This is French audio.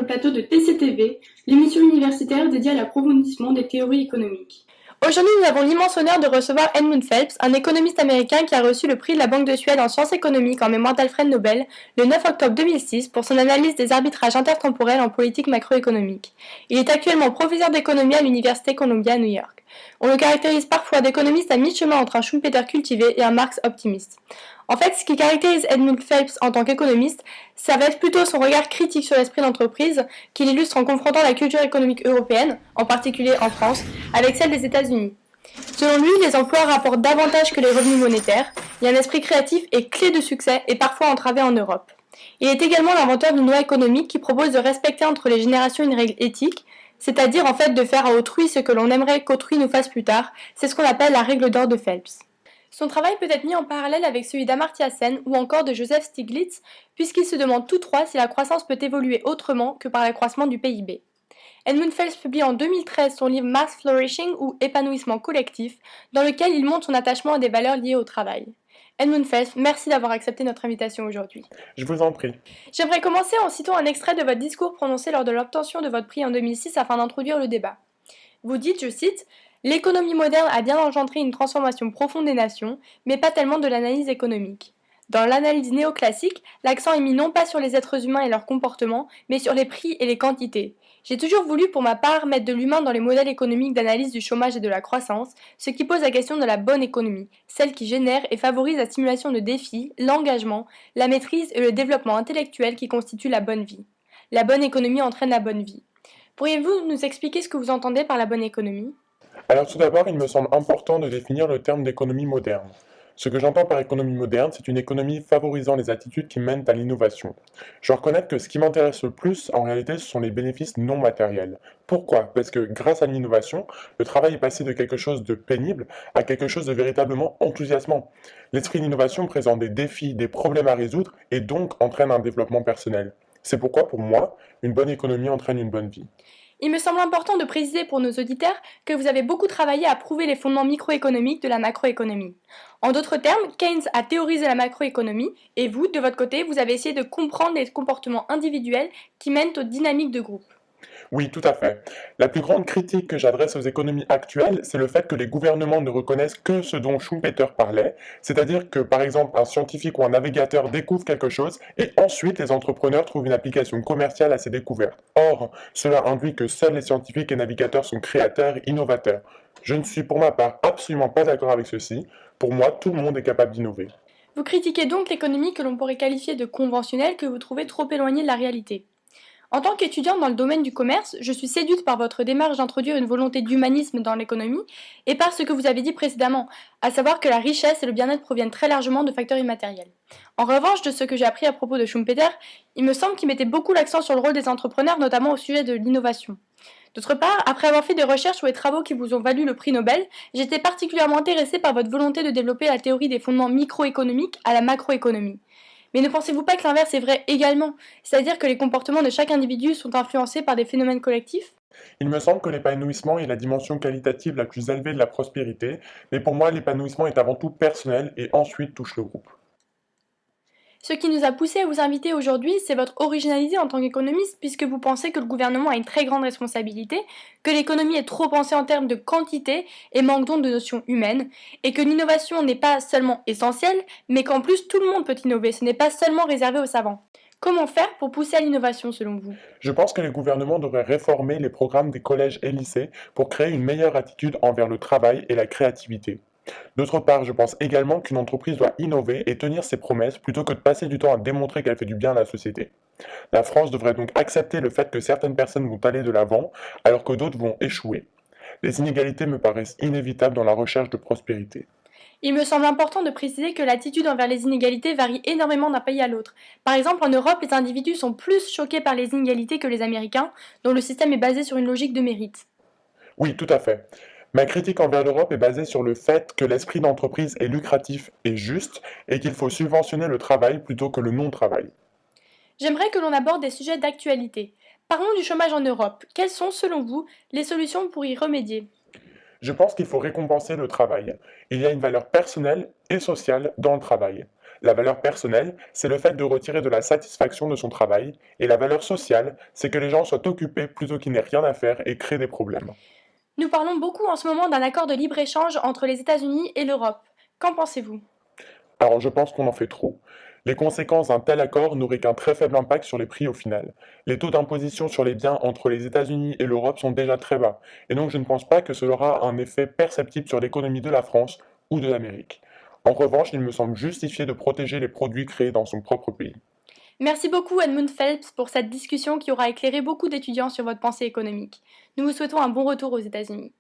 plateau de TCTV, l'émission universitaire dédiée à l'approfondissement des théories économiques. Aujourd'hui, nous avons l'immense honneur de recevoir Edmund Phelps, un économiste américain qui a reçu le prix de la Banque de Suède en sciences économiques en mémoire d'Alfred Nobel le 9 octobre 2006 pour son analyse des arbitrages intertemporels en politique macroéconomique. Il est actuellement professeur d'économie à l'Université Columbia à New York. On le caractérise parfois d'économiste à mi-chemin entre un Schumpeter cultivé et un Marx optimiste. En fait, ce qui caractérise Edmund Phelps en tant qu'économiste, ça va être plutôt son regard critique sur l'esprit d'entreprise qu'il illustre en confrontant la culture économique européenne, en particulier en France, avec celle des États-Unis. Selon lui, les emplois rapportent davantage que les revenus monétaires, et un esprit créatif est clé de succès et parfois entravé en Europe. Il est également l'inventeur d'une loi économique qui propose de respecter entre les générations une règle éthique, c'est-à-dire en fait de faire à autrui ce que l'on aimerait qu'autrui nous fasse plus tard, c'est ce qu'on appelle la règle d'or de Phelps. Son travail peut être mis en parallèle avec celui d'Amartya Sen ou encore de Joseph Stiglitz, puisqu'ils se demandent tous trois si la croissance peut évoluer autrement que par l'accroissement du PIB. Edmund Phelps publie en 2013 son livre Mass Flourishing ou Épanouissement collectif, dans lequel il montre son attachement à des valeurs liées au travail. Edmund Phelps, merci d'avoir accepté notre invitation aujourd'hui. Je vous en prie. J'aimerais commencer en citant un extrait de votre discours prononcé lors de l'obtention de votre prix en 2006 afin d'introduire le débat. Vous dites, je cite, « L'économie moderne a bien engendré une transformation profonde des nations, mais pas tellement de l'analyse économique. Dans l'analyse néoclassique, l'accent est mis non pas sur les êtres humains et leurs comportements, mais sur les prix et les quantités. J'ai toujours voulu, pour ma part, mettre de l'humain dans les modèles économiques d'analyse du chômage et de la croissance, ce qui pose la question de la bonne économie, celle qui génère et favorise la stimulation de défis, l'engagement, la maîtrise et le développement intellectuel qui constituent la bonne vie. La bonne économie entraîne la bonne vie. Pourriez-vous nous expliquer ce que vous entendez par la bonne économie ? Alors tout d'abord, il me semble important de définir le terme d'économie moderne. Ce que j'entends par économie moderne, c'est une économie favorisant les attitudes qui mènent à l'innovation. Je dois reconnaître que ce qui m'intéresse le plus, en réalité, ce sont les bénéfices non matériels. Pourquoi? Parce que grâce à l'innovation, le travail est passé de quelque chose de pénible à quelque chose de véritablement enthousiasmant. L'esprit d'innovation présente des défis, des problèmes à résoudre et donc entraîne un développement personnel. C'est pourquoi, pour moi, une bonne économie entraîne une bonne vie. Il me semble important de préciser pour nos auditeurs que vous avez beaucoup travaillé à prouver les fondements microéconomiques de la macroéconomie. En d'autres termes, Keynes a théorisé la macroéconomie et vous, de votre côté, vous avez essayé de comprendre les comportements individuels qui mènent aux dynamiques de groupe. Oui, tout à fait. La plus grande critique que j'adresse aux économies actuelles, c'est le fait que les gouvernements ne reconnaissent que ce dont Schumpeter parlait, c'est-à-dire que, par exemple, un scientifique ou un navigateur découvre quelque chose et ensuite les entrepreneurs trouvent une application commerciale à ces découvertes. Or, cela induit que seuls les scientifiques et navigateurs sont créateurs et innovateurs. Je ne suis pour ma part absolument pas d'accord avec ceci. Pour moi, tout le monde est capable d'innover. Vous critiquez donc l'économie que l'on pourrait qualifier de conventionnelle que vous trouvez trop éloignée de la réalité. En tant qu'étudiante dans le domaine du commerce, je suis séduite par votre démarche d'introduire une volonté d'humanisme dans l'économie et par ce que vous avez dit précédemment, à savoir que la richesse et le bien-être proviennent très largement de facteurs immatériels. En revanche, de ce que j'ai appris à propos de Schumpeter, il me semble qu'il mettait beaucoup l'accent sur le rôle des entrepreneurs, notamment au sujet de l'innovation. D'autre part, après avoir fait des recherches sur les travaux qui vous ont valu le prix Nobel, j'étais particulièrement intéressée par votre volonté de développer la théorie des fondements microéconomiques à la macroéconomie. Mais ne pensez-vous pas que l'inverse est vrai également, c'est-à-dire que les comportements de chaque individu sont influencés par des phénomènes collectifs ? Il me semble que l'épanouissement est la dimension qualitative la plus élevée de la prospérité, mais pour moi l'épanouissement est avant tout personnel et ensuite touche le groupe. Ce qui nous a poussé à vous inviter aujourd'hui, c'est votre originalité en tant qu'économiste, puisque vous pensez que le gouvernement a une très grande responsabilité, que l'économie est trop pensée en termes de quantité et manque donc de notions humaines, et que l'innovation n'est pas seulement essentielle, mais qu'en plus tout le monde peut innover, ce n'est pas seulement réservé aux savants. Comment faire pour pousser à l'innovation selon vous ? Je pense que les gouvernements devraient réformer les programmes des collèges et lycées pour créer une meilleure attitude envers le travail et la créativité. D'autre part, je pense également qu'une entreprise doit innover et tenir ses promesses plutôt que de passer du temps à démontrer qu'elle fait du bien à la société. La France devrait donc accepter le fait que certaines personnes vont aller de l'avant alors que d'autres vont échouer. Les inégalités me paraissent inévitables dans la recherche de prospérité. Il me semble important de préciser que l'attitude envers les inégalités varie énormément d'un pays à l'autre. Par exemple, en Europe, les individus sont plus choqués par les inégalités que les Américains, dont le système est basé sur une logique de mérite. Oui, tout à fait. Ma critique envers l'Europe est basée sur le fait que l'esprit d'entreprise est lucratif et juste et qu'il faut subventionner le travail plutôt que le non-travail. J'aimerais que l'on aborde des sujets d'actualité. Parlons du chômage en Europe. Quelles sont, selon vous, les solutions pour y remédier ? Je pense qu'il faut récompenser le travail. Il y a une valeur personnelle et sociale dans le travail. La valeur personnelle, c'est le fait de retirer de la satisfaction de son travail, et la valeur sociale, c'est que les gens soient occupés plutôt qu'ils n'aient rien à faire et créent des problèmes. Nous parlons beaucoup en ce moment d'un accord de libre-échange entre les États-Unis et l'Europe. Qu'en pensez-vous? Alors je pense qu'on en fait trop. Les conséquences d'un tel accord n'auraient qu'un très faible impact sur les prix au final. Les taux d'imposition sur les biens entre les États-Unis et l'Europe sont déjà très bas, et donc je ne pense pas que cela aura un effet perceptible sur l'économie de la France ou de l'Amérique. En revanche, il me semble justifié de protéger les produits créés dans son propre pays. Merci beaucoup Edmund Phelps pour cette discussion qui aura éclairé beaucoup d'étudiants sur votre pensée économique. Nous vous souhaitons un bon retour aux États-Unis.